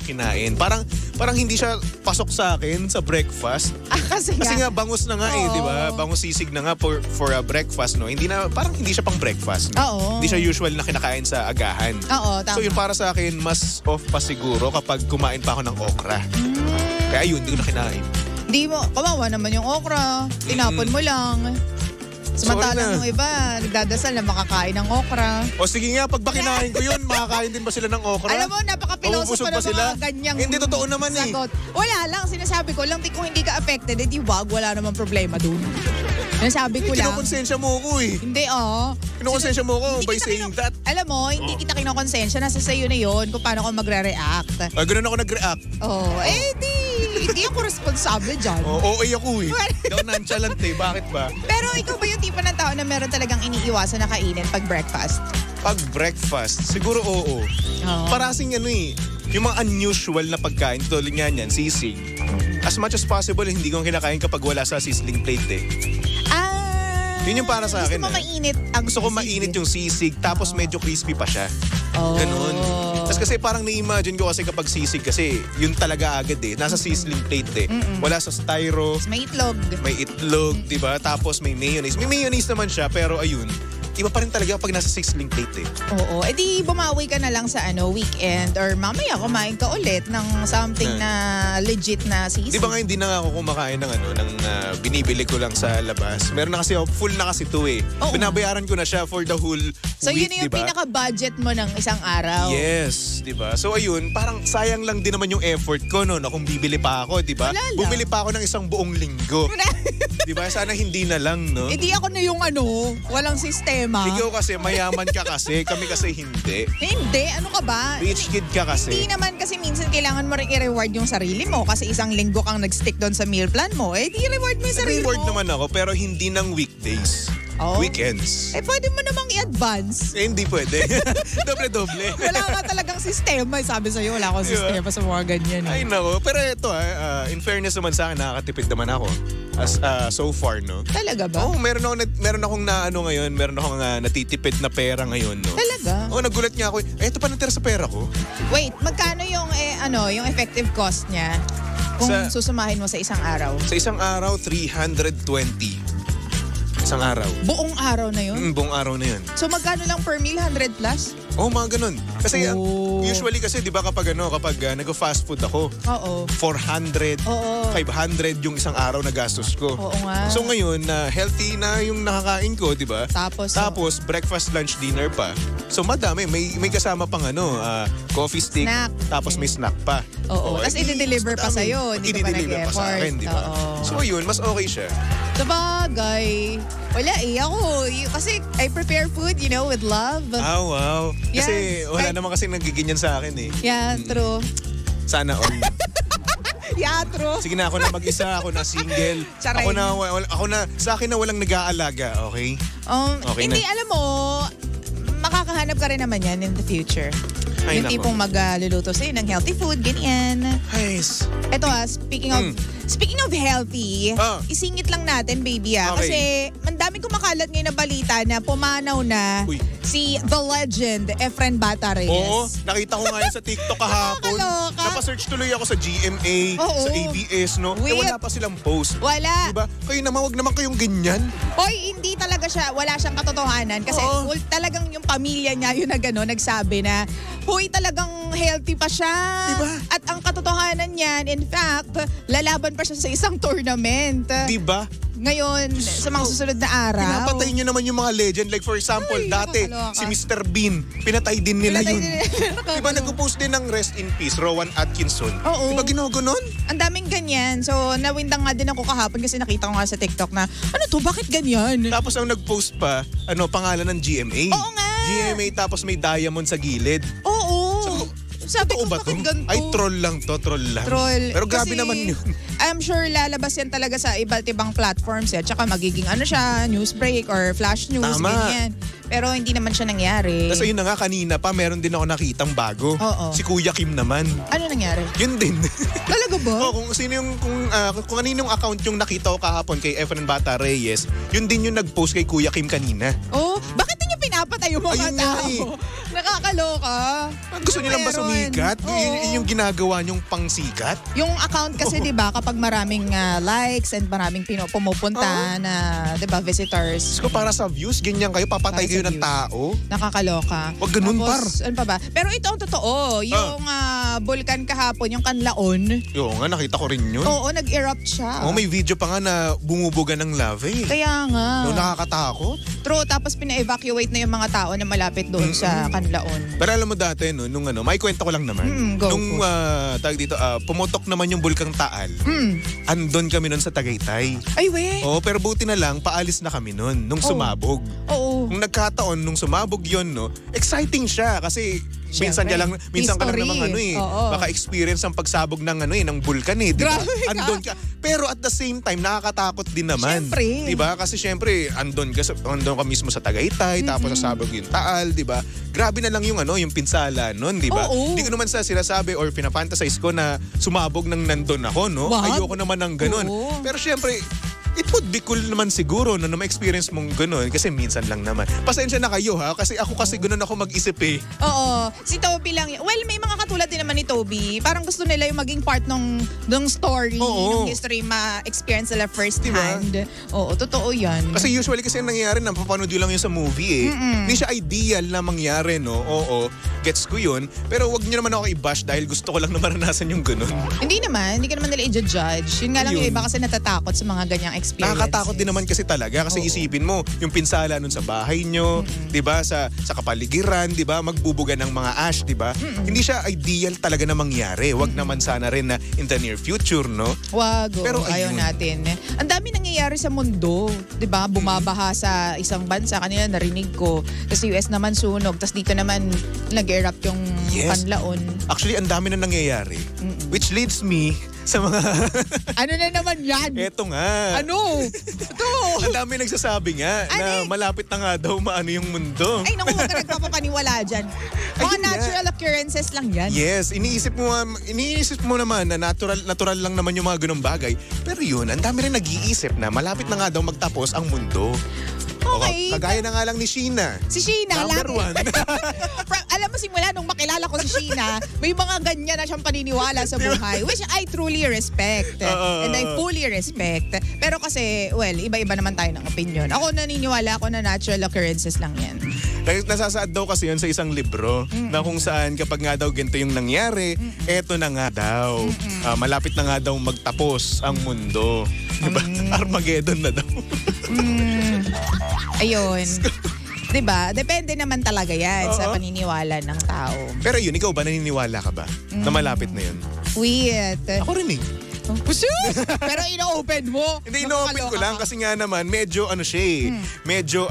kinain. Parang hindi siya pasok sa akin sa breakfast. Kasi nga bangus na nga di ba? Bangus sisig na nga for a breakfast, no? Parang hindi siya pang breakfast, no? Oo. Hindi siya usual na kinakain sa agahan. Oo, tama. So yun para sa akin, mas off pa siguro kapag kumain pa ako ng okra. Kaya yun, hindi ko na kinain. Hindi mo, kawawa naman yung okra. Tinapon mo lang. Samantalang yung iba, nagdadasal na makakain ng okra. O sige nga, pag ba kinain ko yun, makakain din ba sila ng okra? Alam mo, napaka-piloso pa ng mga ganyang hindi totoo naman sagot. Wala lang, sinasabi ko lang, kung hindi ka affected, edi wag, wala namang problema dun. Sinasabi ko lang. Kinukonsensya mo ko eh. Hindi Kinukonsensya mo ko by saying that. Alam mo, hindi kita kinukonsensya, nasa sayo na yun kung paano ako magre-react. Ganun ako nag-react. Hindi ako responsable dyan. OA ako eh. Ikaw nonchalant eh, bakit ba? Pero ikaw ba yung tipo ng tao na meron talagang iniiwasan na kainin pag breakfast? Pag breakfast, siguro oo. Parasing yung mga unusual na pagkain, tulad nga niyan, sisig. As much as possible, hindi ko kinakain kapag wala sa sizzling plate eh. Yun yung para sa akin. Gusto mo mainit ang Gusto ko mainit yung sisig, tapos medyo crispy pa siya. Ganun. Tapos kasi parang na-imagine ko kasi kapag sisig kasi, yun talaga agad eh. Nasa sizzling plate eh. Wala sa styro. May itlog. May itlog, diba? Tapos may mayonnaise. May mayonnaise naman siya, pero ayun. Iba pa rin talaga pag nasa sizzling plate eh. Oo. E di bumawi ka na lang sa weekend or mamaya kumain ka ulit ng something na legit na sisig. Di ba nga hindi na ako kumakain ng binibili ko lang sa labas. Meron na kasi full na kasi ito eh. Binabayaran ko na siya for the whole so week, yun yung pinaka-budget mo ng isang araw. Yes, di ba? So ayun, parang sayang lang din naman yung effort ko no kung bibili pa ako, di ba? Bumili pa ako ng isang buong linggo. Di ba? Sana hindi na lang, no? E di ako na yung walang sistema. Ikaw kasi, mayaman ka kasi. Kami kasi hindi. Hindi, ano ka ba? Rich kid ka kasi. Hindi naman kasi minsan kailangan mo rin i-reward yung sarili mo kasi isang linggo kang nag-stick doon sa meal plan mo. Eh, di reward mo yung sarili mo. Reward naman ako pero hindi ng weekdays. Weekends. Eh, pwede mo namang i-advance. Eh, hindi pwede. Doble-doble. Wala ka talagang sistema. Sabi sa'yo, wala akong sistema sa mga ganyan. Ay, nako. Pero ito, in fairness naman sa akin, nakakatipid naman ako. So far, no? Talaga ba? Meron akong ngayon, meron akong natitipid na pera ngayon, no? Talaga? Nagulat nga ako. Ito pa natira sa pera ko. Wait, magkano yung effective cost niya kung susumahin mo sa isang araw? Sa isang araw, 320. Isang araw. Buong araw na yun? Buong araw na yun. So magkano lang per meal? 100 plus? Mga ganun. Kasi usually kasi 'di ba kapag nag-fast food ako. 400, 500 yung isang araw na gastos ko. Oo nga. So ngayon healthy na yung nakakain ko, 'di ba? Tapos breakfast, lunch, dinner pa. So madami, may kasama pang coffee stick, snack. Tapos may snack pa. Tapos i-deliver pa sa'yo. Hindi ka pa nag-effort. Pa sa akin, 'di ba? So yun, mas okay siya. Sabagay. Wala ako. Kasi I prepare food, with love. Wow. Kasi wala naman kasi nagiginyan sa akin eh. Yeah, true. Sana all. Yeah, true. Sige na, ako na mag-isa, ako na single. Ako na, sa akin na walang nag-aalaga, okay? Okay hindi, na. alam mo, makakahanap ka rin naman yan in the future. Ay, yung tipong magluluto sa'yo ng healthy food, ganyan. Nice. Ito speaking of healthy, isingit lang natin, baby Okay. Kasi mandaming kumakalat ngayon na balita na pumanaw na si The Legend, Efren Bata Reyes. Oo, nakita ko nga yan sa TikTok kahapon. Napasearch tuloy ako sa GMA, sa ABS, no? Wala pa silang post. Wala. Diba? Kayo naman, wag naman kayong ganyan. Hindi talaga siya, wala siyang katotohanan. Kasi talagang yung pamilya niya yung nagsabi na, talagang healthy pa siya. Diba? At ang katotohanan niyan, in fact, lalaban pa siya sa isang tournament. Diba? Ngayon, sa mga susunod na araw. Pinapatay niyo naman yung mga legend. Like for example, dati, si Mr. Bean, pinatay din nila yun. Diba nag-post din ng rest in peace, Rowan Atkinson? Oo. Diba ginogonon? Ang daming ganyan. So, nawindang nga din ako kahapon kasi nakita ko nga sa TikTok na, bakit ganyan? Tapos ang nag-post pa, pangalan ng GMA. Oo nga. GMA tapos may diamond sa gilid. Oo. Sabi ko, ba bakit ganito? Ay, troll lang to, troll lang. Pero grabe naman yun. I'm sure lalabas yan talaga sa iba't ibang platforms at saka magiging siya, news break or flash news, ganyan. Pero hindi naman siya nangyari. Tapos yun na nga, kanina pa, meron din ako nakitang bago. Si Kuya Kim naman. Ano nangyari? Yun din. Talaga ba? kung kaninong account yung nakita ko kahapon kay Efren Bata Reyes, yun din yung nag-post kay Kuya Kim kanina. Bakit din yung pinapatay yung mga tao? Nakakaloka. Gusto nilang ba Meron. sumikat? Oo. Yun yung ginagawa niyong pangsikat? Yung account kasi 'di ba kapag maraming likes and maraming pumupunta na 'di ba visitors. Ko para sa views, ganyan kayo, papatay Para kayo sa ng views. tao. Nakakaloka. Wag ganun, Tapos, ano pa ba? Pero ito ang totoo. Yung bulkan kahapon, yung Canlaon. Oo nga, nakita ko rin yun. Oo, nag-erupt siya. May video pa nga na bumubuga ng lava eh. Kaya nga. No, nakakatakot. True, tapos pina-evacuate na yung mga tao na malapit doon sa Canlaon. Pero alam mo dati, no, nung may kwento ko lang naman. Go, nung tawag dito, pumutok naman yung bulkang Taal. Andon kami nun sa Tagaytay. Ay, we. Oo, pero buti na lang, paalis na kami nun, nung sumabog. Oo. Kung nagkataon, nung sumabog yun, no, exciting siya kasi minsan ka lang History. namang Oo. baka experience ang pagsabog ng ng bulkan eh, di ba? Grabe ka. Andon ka. Pero at the same time nakakatakot din naman. Syempre. Di ba? Kasi syempre andon ka mismo sa Tagaytay, tapos sasabog yung Taal, di ba? Grabe na lang yung yung pinsala nun, di ba? Oo. Hindi ko naman sinasabi or pinafantasize ko na sumabog nang nandun ako, no? Wag. Ayoko naman ng ganun. Oo. Pero syempre, it would be cool naman siguro na ma-experience mong gano'n kasi minsan lang naman. Pasensya na kayo ha, kasi ako gano'n ako mag-isip eh. Oo. Si Toby lang. Well, may mga katulad din naman ni Toby. Parang gusto nila yung maging part nung story, Oo. ng history, ma-experience nila first Diba? hand. Oo, totoo yan. Kasi usually kasi ang nangyayari, napapanood yun lang yun sa movie eh. Hindi siya ideal na mangyari, no? Oo, gets ko yun. Pero wag niyo naman ako i-bash dahil gusto ko lang na maranasan yung gano'n. Hindi ka naman nila i-judge. Yun nga lang Ayun. yung iba kasi natatakot sa mga ganyang experiences. Nakakatakot din naman kasi talaga kasi isipin mo yung pinsala nun sa bahay nyo, 'di ba, sa kapaligiran, 'di ba, magbubuga ng mga ash, 'di ba? Hindi siya ideal talaga na mangyari. Wag naman sana rin na in the near future, no? Wag, Pero ayaw ayun. natin. Ang dami nangyayari sa mundo, 'di ba? Bumabaha sa isang bansa, kanina narinig ko. Tapos US naman sunog, tapos dito naman nag-erupt yung Yes. Canlaon. Actually, ang dami na nangyayari. Which leads me sa mga Ano na naman yan? eto nga. Ano? Ito. Ang dami nagsasabi nga Ano na eh? malapit na nga daw maano yung mundo. Ay, naku, huwag ka nagpapapaniwala dyan. Mga Ayun nga. natural occurrences lang yan. Yes, iniisip mo naman na natural lang naman yung mga ganung bagay. Pero yun, ang dami rin nag-iisip na malapit na nga daw magtapos ang mundo. Okay. Kagaya na nga lang ni Sheena. Si Sheena, Number one. Alam mo, simula nung makilala ko si Sheena, may mga ganyan na siyang paniniwala sa buhay, which I truly respect. And I fully respect. Pero kasi, well, iba-iba naman tayo ng opinion. Ako naniniwala ako na natural occurrences lang yan. Nasasaad daw kasi yun sa isang libro na kung saan kapag nga daw ganito yung nangyari, eto na nga daw. Malapit na nga daw magtapos ang mundo. Diba? Armageddon na daw. Ayun. Diba? Depende naman talaga yan sa paniniwala ng tao. Pero yun, ikaw ba naniniwala ka ba na malapit na yun? Wait. Ako rin eh. Pusus! Pero ino-open mo. Hindi, ino-open ko lang kasi nga naman medyo siya eh. Medyo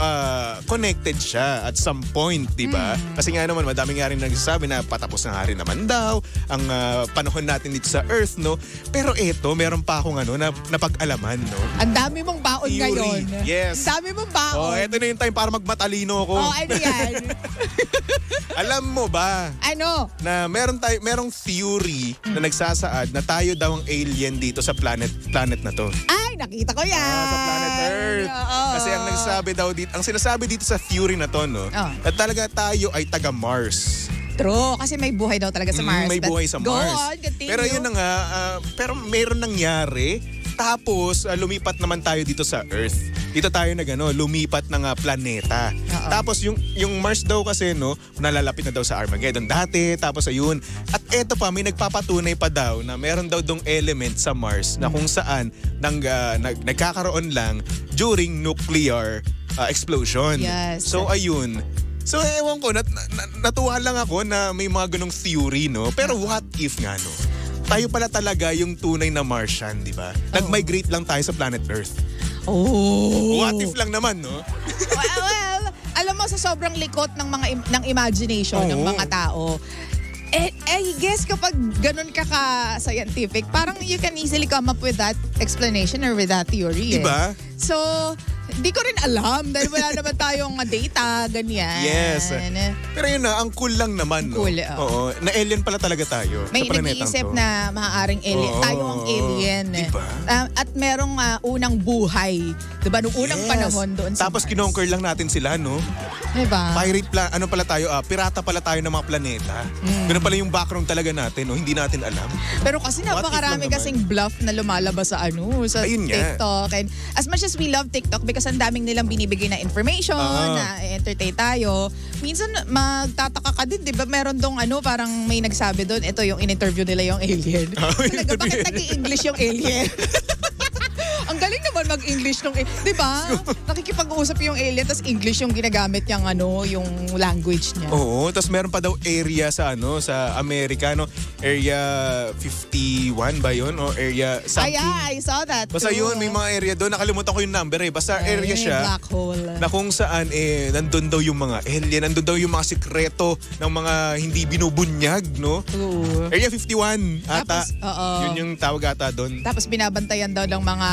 connected siya at some point, di ba? Kasi nga naman madami nga rin nagsasabi na patapos na nga rin naman daw ang panahon natin dito sa Earth, no? Pero eto, meron pa akong na napag-alaman, no? Ang dami mong baon Theory. ngayon. Yes. Ang dami mong baon. Oh, eto na yung time para magmatalino ko. Ano yan? Alam mo ba Ano? na merong theory na nagsasaad na tayo daw ang alien dito sa planet na to. Ay, nakita ko yan. Sa planet Earth. Oo. Kasi ang sinasabi dito sa theory na to, no, na talaga tayo ay taga Mars. True, kasi may buhay daw talaga sa Mars. May But buhay sa go Mars. on, continue. Pero yun na nga, pero meron nangyari. Tapos, lumipat naman tayo dito sa Earth. Dito tayo lumipat ng planeta. Oo. Tapos yung Mars daw kasi, no, nalalapit na daw sa Armageddon dati. Tapos ayun. At eto pa, may nagpapatunay pa daw na meron daw dong element sa Mars na kung saan nagkakaroon lang during nuclear explosion. Yes. So ayun. So ewan ko, natuwa lang ako na may mga ganong theory, no? Pero what if nga, no? Tayo pala talaga yung tunay na Martian, di ba? Nag-migrate lang tayo sa planet Earth. Oh. What if lang naman, no? Well, alam mo, sa sobrang likot ng ng imagination ng Oo. mga tao, I guess kapag ganun ka-scientific, parang you can easily come up with that explanation or with that theory. Diba? So, Hindi ko rin alam dahil wala naman tayong data, ganyan. Yes. Pero yun na, ang cool lang naman, no? Cool, Oo. Na alien pala talaga tayo. May sa planetang nag-iisip to. na maaaring alien. Oo. Tayo ang alien. Diba? At merong unang buhay. Diba? Noong unang panahon doon sa Tapos Mars. kinonquer lang natin sila, no? Diba? Ano pala tayo? Pirata pala tayo ng mga planeta. Ganun pala yung background talaga natin, no? Hindi natin alam. Pero kasi What if napakarami lang kasing bluff na lumalabas sa sa Ayun nga. TikTok. And as much as we love TikTok because ang daming nilang binibigay na information, na entertain tayo, minsan magtataka ka din, di ba? Meron dong parang may nagsabi doon, ito yung in-interview nila yung alien. Talaga, bakit nag-i-English yung alien? Ang galing naman mag-English nung, di ba? Nakikipag-uusap yung alien, tapos English yung ginagamit niyang yung language niya. Oo, tapos meron pa daw area sa sa Amerika, no? Area 51 ba yun? O area something? I saw that Basta too. yun, may mga area doon. Nakalimutan ko yung number Basta area siya. Black hole. Na kung saan nandun daw yung mga alien, nandun daw yung mga sikreto ng mga hindi binubunyag, no? Ooh. Area 51 ata. Tapos, oo. Yun yung tawag ata doon. Tapos binabantayan daw ng mga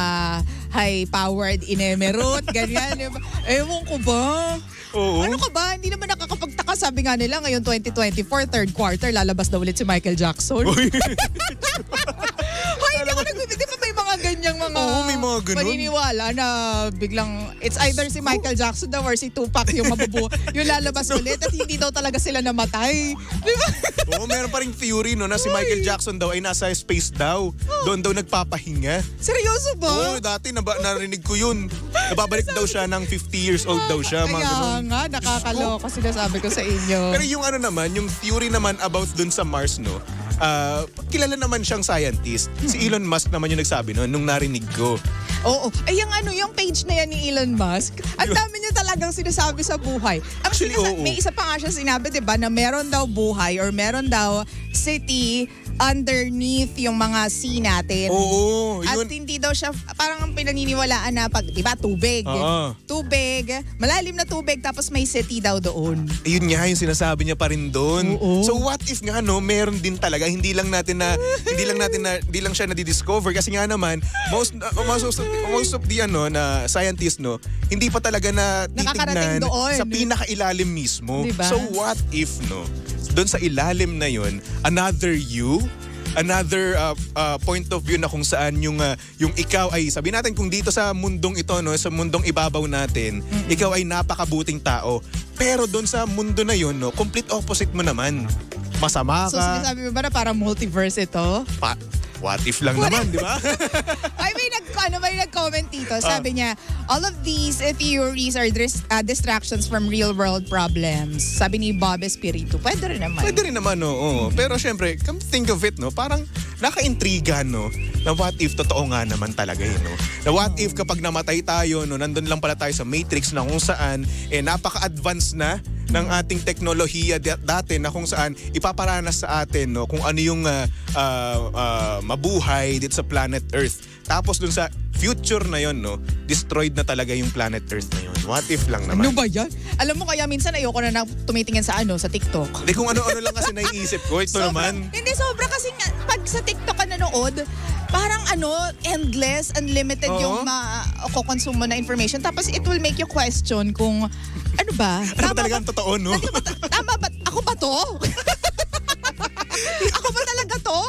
high-powered inemerot, ganyan. Ewan ko ba? Oo. Ano ka ba? Hindi naman nakakapagtaka. Sabi nga nila, ngayon 2024, third quarter, lalabas daw ulit si Michael Jackson. Uy. Hoy, hindi ako nagbibigay pa may mga ganyang mga Oo, may mga ganun. paniniwala na biglang, it's either si Michael Jackson daw or si Tupac yung yung lalabas ulit at hindi daw talaga sila namatay. Di ba? Oo, meron pa ring theory, no, na si Michael Jackson daw ay nasa space daw. Doon daw nagpapahinga. Seryoso ba? Oo, dati narinig ko yun. Nababalik daw siya ng 50 years old daw siya. Mga Kaya ganun. nga, nakakaloka sinasabi ko sa inyo. Pero yung naman, yung theory naman about dun sa Mars, no, kilala naman siyang scientist. Si Elon Musk naman yung nagsabi no, nung narinig ko. Oo. Ay, yung page na yan ni Elon Musk, ang dami niya talagang sinasabi sa buhay. Actually, oo. May isa pa nga siya sinabi, di ba, na meron daw buhay or meron daw city underneath yung mga sea natin. Oo, At yun. hindi daw siya, parang ang pinaniniwalaan na pag, di ba, tubig. Oo. Tubig, malalim na tubig, tapos may city daw doon. Yun nga yung sinasabi niya pa rin doon. Oo. So what if nga no, meron din talaga, hindi lang siya na-discover kasi nga naman most of the na scientists no, hindi pa talaga na Nakakarating titignan doon. sa pinakailalim mismo. Diba? So what if no, doon sa ilalim na yun, another point of view na kung saan yung ikaw ay, sabi natin kung dito sa mundong ito, no, sa mundong ibabaw natin, ikaw ay napakabuting tao. Pero doon sa mundo na yun, no, complete opposite mo naman. Masama ka. So sinasabi mo ba na parang multiverse ito? What if lang naman, di ba? Ay, may nag-comment dito. Sabi niya, all of these theories are distractions from real-world problems. Sabi ni Bob Espiritu. Pwede rin naman. Pwede rin naman, no. Pero syempre, come think of it, no, parang naka-intriga, no, na what if totoo nga naman talaga yun, no. Na what if kapag namatay tayo, no, nandun lang pala tayo sa Matrix na kung saan, napaka-advance na ng ating teknolohiya dati na kung saan ipaparanas sa atin, no, kung ano yung mabuhay dito sa planet Earth. Tapos dun sa future na yon, no, destroyed na talaga yung planet Earth na yun. What if lang naman? Ano ba yan? Alam mo kaya minsan ayoko na tumitingin sa sa TikTok. Hindi, kung ano-ano lang kasi naiisip ko. Ito naman. Hindi, sobra kasi nga, pag sa TikTok ka nanood, parang endless, unlimited yung makukonsumo na information. Tapos it will make you question kung, ano ba? Ano ba talagang totoo, no? Tama ba? Ako ba to? Ako ba talaga to?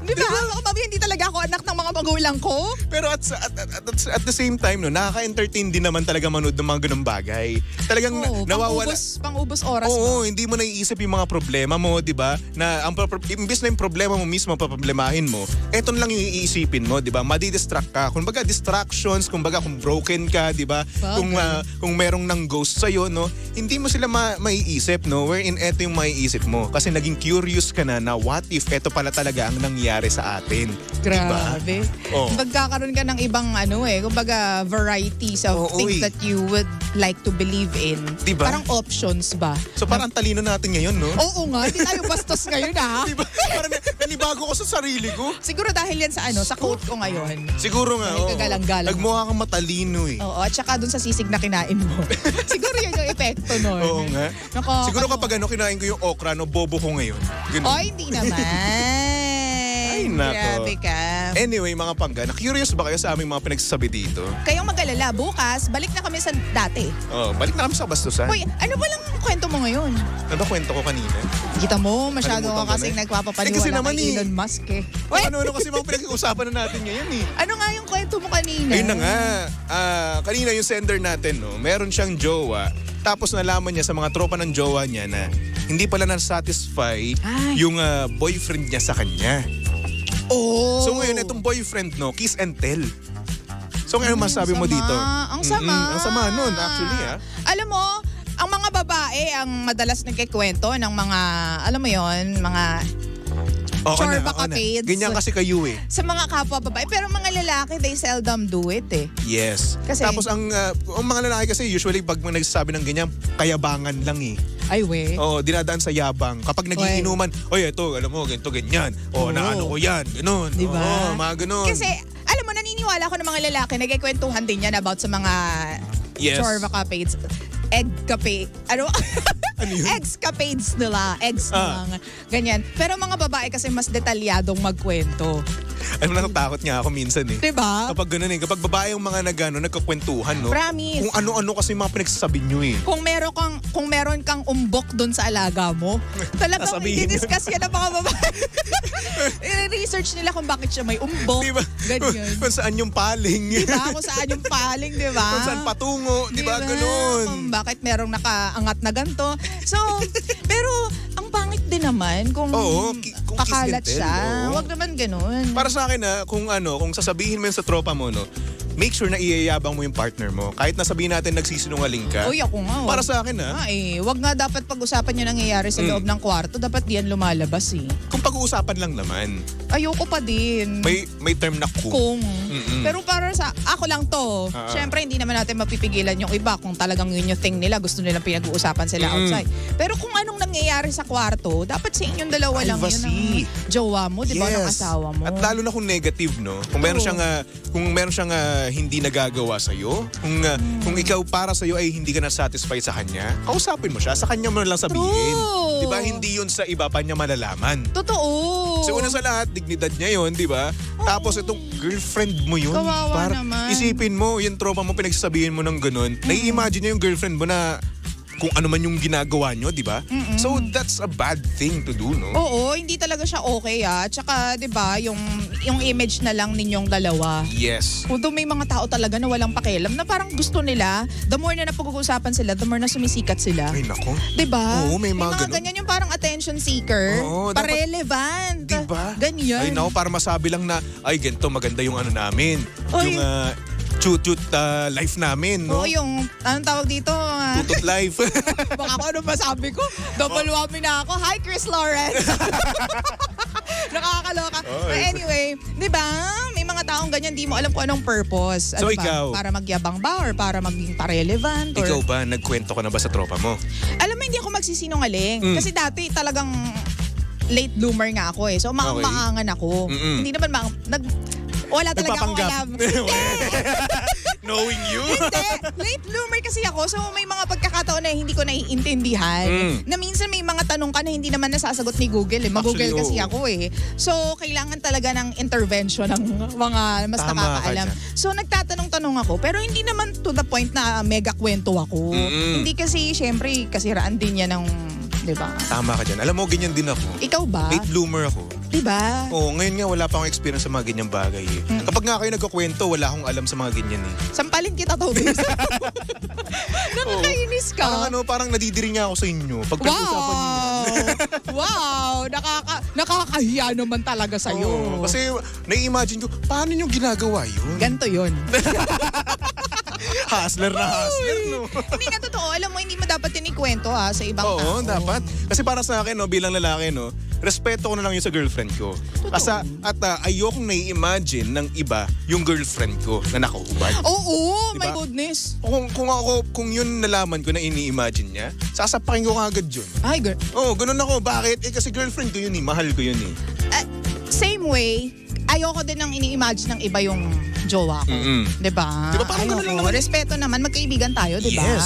Di ba? Hindi talaga ako anak ng mga magulang ko. Pero at the same time, no, nakaka-entertain din naman talaga manood ng mga ganung bagay. Talagang nawawala. Pang-ubos oras Oo, ba? hindi mo naiisip yung mga problema mo, di ba? Na imbis na yung problema mo mismo, paproblemahin mo, eto lang yung iisipin mo, di ba? Madi-distract ka. Kumbaga distractions, kumbaga kung broken ka, di ba? Kung merong nang ghost sa'yo, no, hindi mo sila maiisip, no? Wherein eto yung maiisip mo. Kasi naging curious ka na what if eto pala talaga ang nangyari sa atin. Grabe. Diba? Oh. Magkakaroon ka ng ibang kumbaga varieties of things that you would like to believe in. Diba? Parang options ba? So parang talino natin ngayon, no? Oo nga, hindi tayo bastos ngayon ha. Diba? Parang nanibago ko sa sarili ko. Siguro dahil yan sa sa quote ko ngayon. Siguro nga, oo. Kagalang-galang. Nagmukha kang matalino eh. Oo, at saka dun sa sisig na kinain mo. Siguro yan yung epekto nun. Oo nga. Siguro kapag kinain ko yung okra, no, bobo ko ngayon. Ganun. Hindi naman. Ay, nako. Grabe ka. Anyway, mga pangga, na-curious ba kayo sa aming mga pinagsasabi dito? Kayong mag-alala, bukas, balik na kami sa dati. Balik na kami sa bastusan. Hoy, ano ba lang kwento mo ngayon? Ano ba kwento ko kanina? Kita mo, masyado Kalimutan ka ko kasing na. nagpapapaniwala kasi naman kay Elon Musk eh. Wait, Ano kasi mga pinag-uusapan na natin ngayon eh. ano nga yung kwento mo kanina? Ayun na nga. Kanina yung sender natin, no, meron siyang jowa. Tapos nalaman niya sa mga tropa ng jowa niya na hindi pala na-satisfy yung boyfriend niya sa kanya. Oh. So ngayon, itong boyfriend, no, kiss and tell. So ngayon, masabi mo dito? Ang sama. Ang sama nun, actually, Alam mo, ang mga babae ang madalas nagkikwento ng mga, alam mo yon, mga chorba kapades. Ganyan kasi kayo eh. Sa mga kapwa babae. Pero mga lalaki, they seldom do it eh. Yes. Kasi, tapos ang mga lalaki kasi usually pag nagsasabi ng ganyan, kayabangan lang eh. Ay we. Dinadaan sa yabang. Kapag nagiinuman, ito, alam mo, ganito, ganyan. Naano ko yan, ganun. Diba? Mga ganun. Kasi, alam mo, naniniwala ko ng mga lalaki, nagkikwentuhan din yan about sa mga chorba kapades. Ano yun? Eggscapades nila. Eggs na lang. Ganyan. Pero mga babae kasi mas detalyadong magkwento. Alam mo, natatakot nga ako minsan eh. Diba? Kapag ganun eh. Kapag babae yung mga nagkakwentuhan, no? Promise. Kung ano-ano kasi mga pinagsasabi nyo eh. Kung meron kang umbok doon sa alaga mo, talagang Sasabihin i-discuss yan ng mga babae. I-research nila kung bakit siya may umbok. Diba? Ganyan. Kung saan yung paling. Diba? Kung saan yung paling, diba? Kung saan patungo. Diba? Ganun. Kung bakit merong nakaangat na ganito. So, pero ang pangit din naman kung kung kakalat kiss and tell, siya. Huwag naman ganun. Para sa akin kung sasabihin mo yun sa tropa mo, no, make sure na iyayabang mo yung partner mo. Kahit na sabihin natin nagsisinungaling ka. Uy, ako nga. Para sa akin wag nga dapat pag-usapan yung nangyayari sa loob ng kwarto. Dapat diyan lumalabas eh. Kung pag-uusapan lang naman. Ayoko pa din. May term na kung. Pero para sa ako lang to. Syempre hindi naman natin mapipigilan yung iba kung talagang yun yung thing nila, gusto nilang pinag-uusapan sila outside. Pero kung anong nangyayari sa kwarto, dapat sa inyong dalawa lang yun ng jowa mo, di ba, ng asawa mo. At lalo na kung negative, no? Kung meron siyang hindi nagagawa sa iyo, kung ikaw para sa iyo ay hindi ka na satisfied sa kanya, kausapin mo siya, sa kanya mo lang sabihin. True. 'Di ba? Hindi 'yun sa iba pa niya malalaman. Totoo. So una sa lahat, dignidad niya 'yon, 'di ba? Tapos itong girlfriend mo 'yun. Kawawa naman. Isipin mo, yung tropa mo pinagsasabihin mo ng ganun. Nai-imagine niya yung girlfriend mo na kung ano man yung ginagawa nyo, di ba? So that's a bad thing to do, no? Oo, hindi talaga siya okay Tsaka, di ba, yung image na lang ninyong dalawa. Yes. Although may mga tao talaga na walang pakialam na parang gusto nila, the more na napag-uusapan sila, the more na sumisikat sila. Ay, nako. Di ba? Oo, may mga ganun. ganyan yung parang attention seeker. Oo, pa-relevant. Di ba? Ganyan. Ay, nako, para masabi lang na, ay, ganito, maganda yung ano namin. Oy. Yung chut-chut life namin, no? Oo, yung, anong tawag dito? Tutut life. Baka ako ano masabi ko? Double whammy na ako. Hi, Chris Lawrence! Nakakaloka. But anyway, di ba? May mga taong ganyan, di mo alam kung anong purpose. So ba? ikaw? Para magyabang ba? Or para maging pa-relevant? Or... Ikaw ba, nagkwento ka na ba sa tropa mo? Alam mo, hindi ako magsisinungaling. Kasi dati talagang late bloomer nga ako eh. So, maangan ako. Hindi naman wala talaga akong alam. Knowing you? Hindi. Late bloomer kasi ako. So may mga pagkakataon na hindi ko naiintindihan. Na minsan may mga tanong ka na hindi naman nasasagot ni Google. Mag-Google kasi ako eh. So kailangan talaga ng intervention ng mga mas nakakaalam. So nagtatanong-tanong ako. Pero hindi naman to the point na mega kwento ako. Hindi kasi, syempre, kasiraan din yan ng, di ba? Tama ka dyan. Alam mo, ganyan din ako. Ikaw ba? Late bloomer ako. Diba? Oo, ngayon nga wala pa akong experience sa mga ganyang bagay eh. Kapag nga kayo nagkukwento, wala akong alam sa mga ganyan eh. Sampalin kita to, bis. Nakakainis ka. Parang nadidiri nga ako sa inyo. Pag pinag-usapan niyo yan. Wow! Nakakahiya naman talaga sa'yo. Oo, kasi nai-imagine ko, paano nyo ginagawa yun? Ganto yun. Hustler na hustler, no? Hindi nga totoo. Alam mo, hindi mo dapat yun ikwento sa ibang tao. Oo, dapat. Kasi para sa akin, bilang lalaki, respeto ko na lang yun sa girlfriend ko. At ayokong nai-imagine ng iba yung girlfriend ko na nakahubad. Oo, diba? my goodness. Kung yun nalaman ko na ini-imagine niya, sasapakin ko kagad yun. Ay, girl. Oo, ganun ako. Bakit? Kasi girlfriend ko yun eh. Mahal ko yun eh. Same way, ayoko din ng ini-imagine ng iba yung jowa ko. Diba? Diba parang ganun lang naman? Respeto naman, magkaibigan tayo, diba? Yes.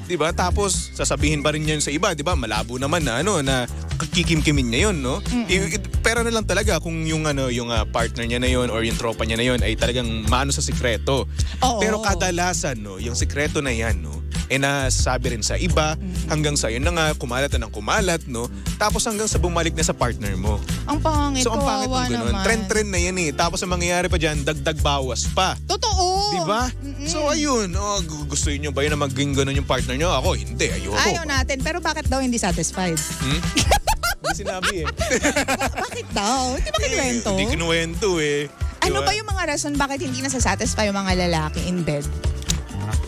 Diba? Tapos, sasabihin pa rin yan sa iba, diba? Malabo naman na kikimkimin niya yun, no? Pera na lang talaga kung yung partner niya na yun or yung tropa niya na yun ay talagang maano sa sikreto. Oo. Pero kadalasan, no, yung sikreto na yan, no, nasabi rin sa iba, hanggang sa yun na nga, kumalat na ng kumalat, no? Tapos hanggang sa bumalik na sa partner mo. Ang pangit, So ang pangit ng ganun. naman. Trend na yan eh. Tapos ang mangyayari pa dyan, dagdag bawas pa. Totoo. Diba? So ayun, gusto nyo ba yun na maging ganun yung partner nyo? Ako, hindi. Ayoko. Ayaw natin. Pero bakit daw hindi satisfied? Hindi sinabi eh. Bakit daw? Hindi ba kinuwento? Hindi kinuwento eh. Ano Diba? ba yung mga rason bakit hindi nasasatisfy yung mga lalaki in bed?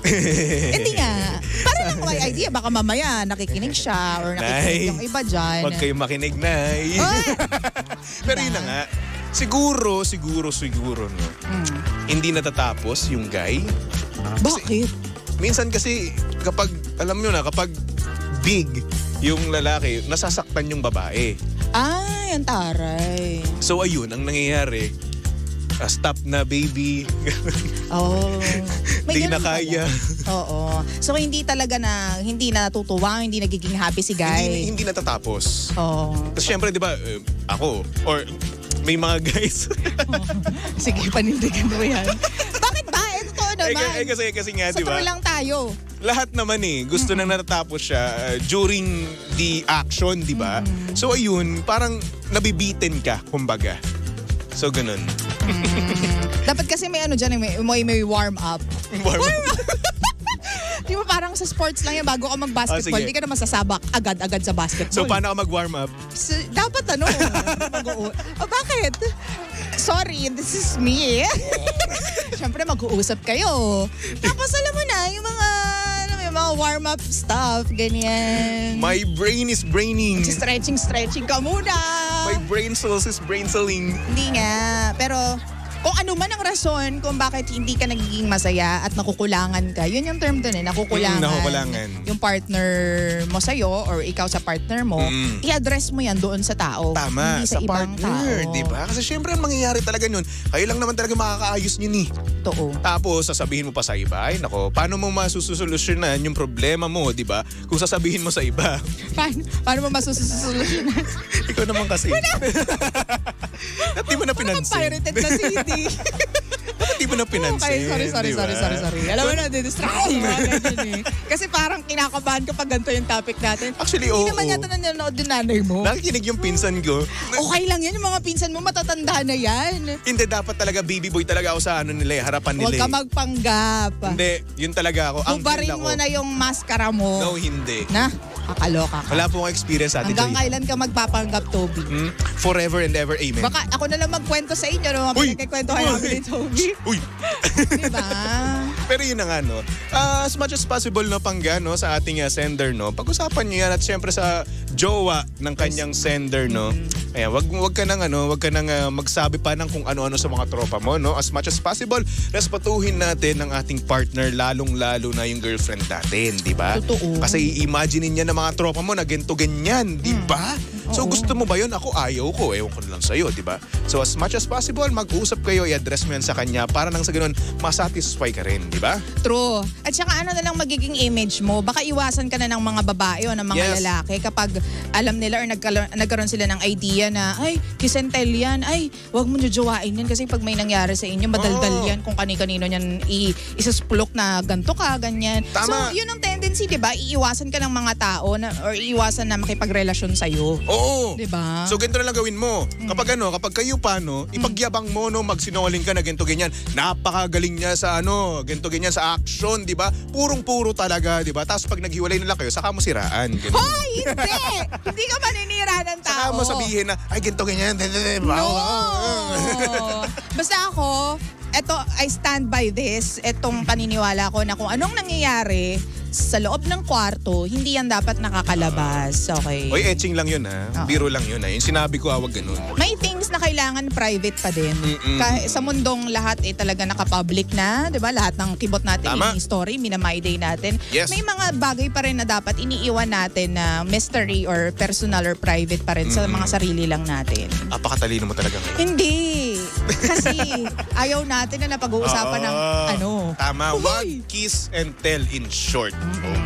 Hindi nga. Para lang may idea. Baka mamaya nakikinig siya or nakikinig yung iba dyan. Huwag kayong makinig, Nay. Pero yun na nga. Siguro, no? Hindi natatapos yung guy. Bakit? Minsan kasi, kapag, alam nyo na, kapag big yung lalaki, nasasaktan yung babae. Ay, ang taray. So ayun, ang nangyayari, stop na baby. Oh. Di ganun na kaya. pala. Oo. So hindi natutuwa, hindi nagiging happy si guy. Hindi natatapos. Oo. Kasi syempre, di ba, ako, or may mga guys. Sige, panindigan mo yan. Bakit ba? Totoo naman. Kasi nga, Sa di ba? true lang tayo. Lahat naman gusto nang natatapos siya during the action, di ba? So ayun, parang nabibitin ka, kumbaga. So ganun. Dapat kasi may dyan, may warm up. Warm up. Di ba parang sa sports lang yan, bago ka mag-basketball, sige. di ka na masasabak agad-agad sa basketball. So paano ka mag-warm up? Dapat bakit? Sorry, this is me. Siyempre mag-uusap kayo. Tapos alam mo na, yung mga warm-up stuff, ganyan. My brain is braining. Stretching ka muna. My brain cells is brain celling. Hindi nga. Pero kung ano man ang rason kung bakit hindi ka nagiging masaya at nakukulangan ka, yun yung term dun nakukulangan. Nakukulangan. Yung partner mo sa'yo or ikaw sa partner mo, i-address mo yan doon sa tao. Tama, hindi sa ibang partner, tao. di ba? Kasi syempre ang mangyayari talaga nun, kayo lang naman talaga makakaayos nyo ni. Totoo. Tapos sasabihin mo pa sa iba, ay nako, paano mo masusolusyonan yung problema mo, di ba? Kung sasabihin mo sa iba. Paano mo masusolusyonan? Ikaw naman kasi. At di mo na pinansin. Pirated na CD. At di mo na pinansin. Okay, sorry. di ba? Alam mo na, didistract ko mga ganyan Kasi parang kinakabahan kapag ganito yung topic natin. Actually, Hindi naman yata nanonood din nanay mo. Nakikinig yung pinsan ko. Okay lang yan, yung mga pinsan mo matatanda na yan. Hindi, dapat talaga baby boy talaga ako sa harapan nila. Huwag ka magpanggap. Hindi, yun talaga ako. Hubarin mo na yung maskara mo. No, hindi. Na, kakaloka ka. Wala po akong experience sa atin. Hanggang kailan ka magpapanggap, Toby? Forever and ever, amen. Baka ako na lang magkwento sa inyo, no? Uy! Pinagkikwentuhan namin ni Toby. Uy! Diba? Pero yun na nga, no? As much as possible, no, Pangga, no, sa ating sender, no? Pag-usapan nyo yan at syempre sa jowa ng kanyang sender, no? Ayan, wag ka nang, magsabi pa ng kung ano-ano sa mga tropa mo, no? As much as possible, respetuhin natin ang ating partner, lalong-lalo na yung girlfriend natin, di ba? Totoo. Kasi i-imagine niya ng mga tropa mo na ganito-ganyan, di ba? So gusto mo ba yun? Ako ayaw ko. Ewan ko na lang sa'yo, di ba? So as much as possible, mag-usap kayo, i-address mo yan sa kanya para nang sa ganun, masatisfy ka rin, di ba? True. At saka ano na lang magiging image mo, baka iwasan ka na ng mga babae o ng mga Yes. lalaki kapag alam nila or nagkaroon sila ng idea na, ay, kisentel yan, ay, wag mo jojowain yan kasi pag may nangyari sa inyo, madaldal yan kung kani-kanino yan isasplok na ganto ka, ganyan. Tama. So, yun ang tendency, di ba? Iiwasan ka ng mga tao or iiwasan na makipagrelasyon sa'yo. Oo. Diba? So ganito na lang gawin mo. Kapag kayo pa, no, ipagyabang mo, no, magsinungaling ka na ganito ganyan. Napakagaling niya sa ganito ganyan sa action, di ba? Purong-puro talaga, di ba? Tapos pag naghiwalay na lang kayo, saka mo siraan. Ganun. Hoy, hindi! Hindi ka maninira ng tao. Saka mo sabihin na, ay ganito ganyan. No! Basta ako, I stand by this. Etong paniniwala ko na kung anong nangyayari sa loob ng kwarto, hindi yan dapat nakakalabas. Okay? Oy, etching lang yun, ha? Biro lang yun, ha? Yung sinabi ko, wag ganun. May things na kailangan private pa din. Sa mundong lahat talaga nakapublic na, 'di ba? Lahat ng kibot natin, Tama. story, minamay day natin. Yes. May mga bagay pa rin na dapat iniiwan natin na mystery or personal or private pa rin sa mga sarili lang natin. Apakatalino mo talaga ngayon. Hindi. Kasi ayaw natin na napag-uusapan ng Tama, wag kiss and tell in short.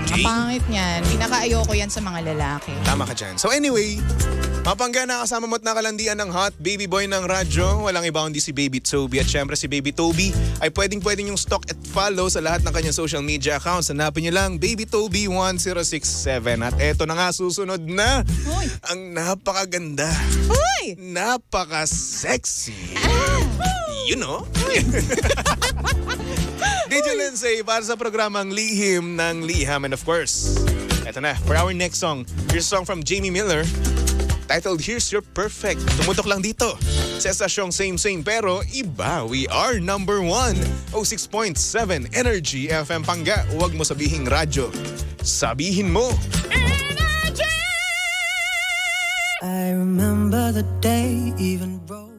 Okay? Mapangit niyan. Pinaka-ayoko yan sa mga lalaki. Tama ka dyan. So anyway, mapangga na kasama mo't nakalandian ng hot baby boy ng radyo. Walang iba kundi si Baby Toby. At syempre si Baby Toby ay pwedeng yung stalk at follow sa lahat ng kanyang social media accounts. Hanapin niyo lang Baby Toby 1067. At eto na nga, susunod na. Hoy. Ang napakaganda. Hoy! Napaka-sexy. You know? DJ Lindsay para sa programang Lihim ng Liham. And of course, eto na, for our next song, here's a song from Jamie Miller titled Here's Your Perfect. Tumutok lang dito sa estasyong same pero iba. We are number 1, 06.7 Energy FM Pangga. Huwag mo sabihing radyo, sabihin mo Energy! I remember the day even broke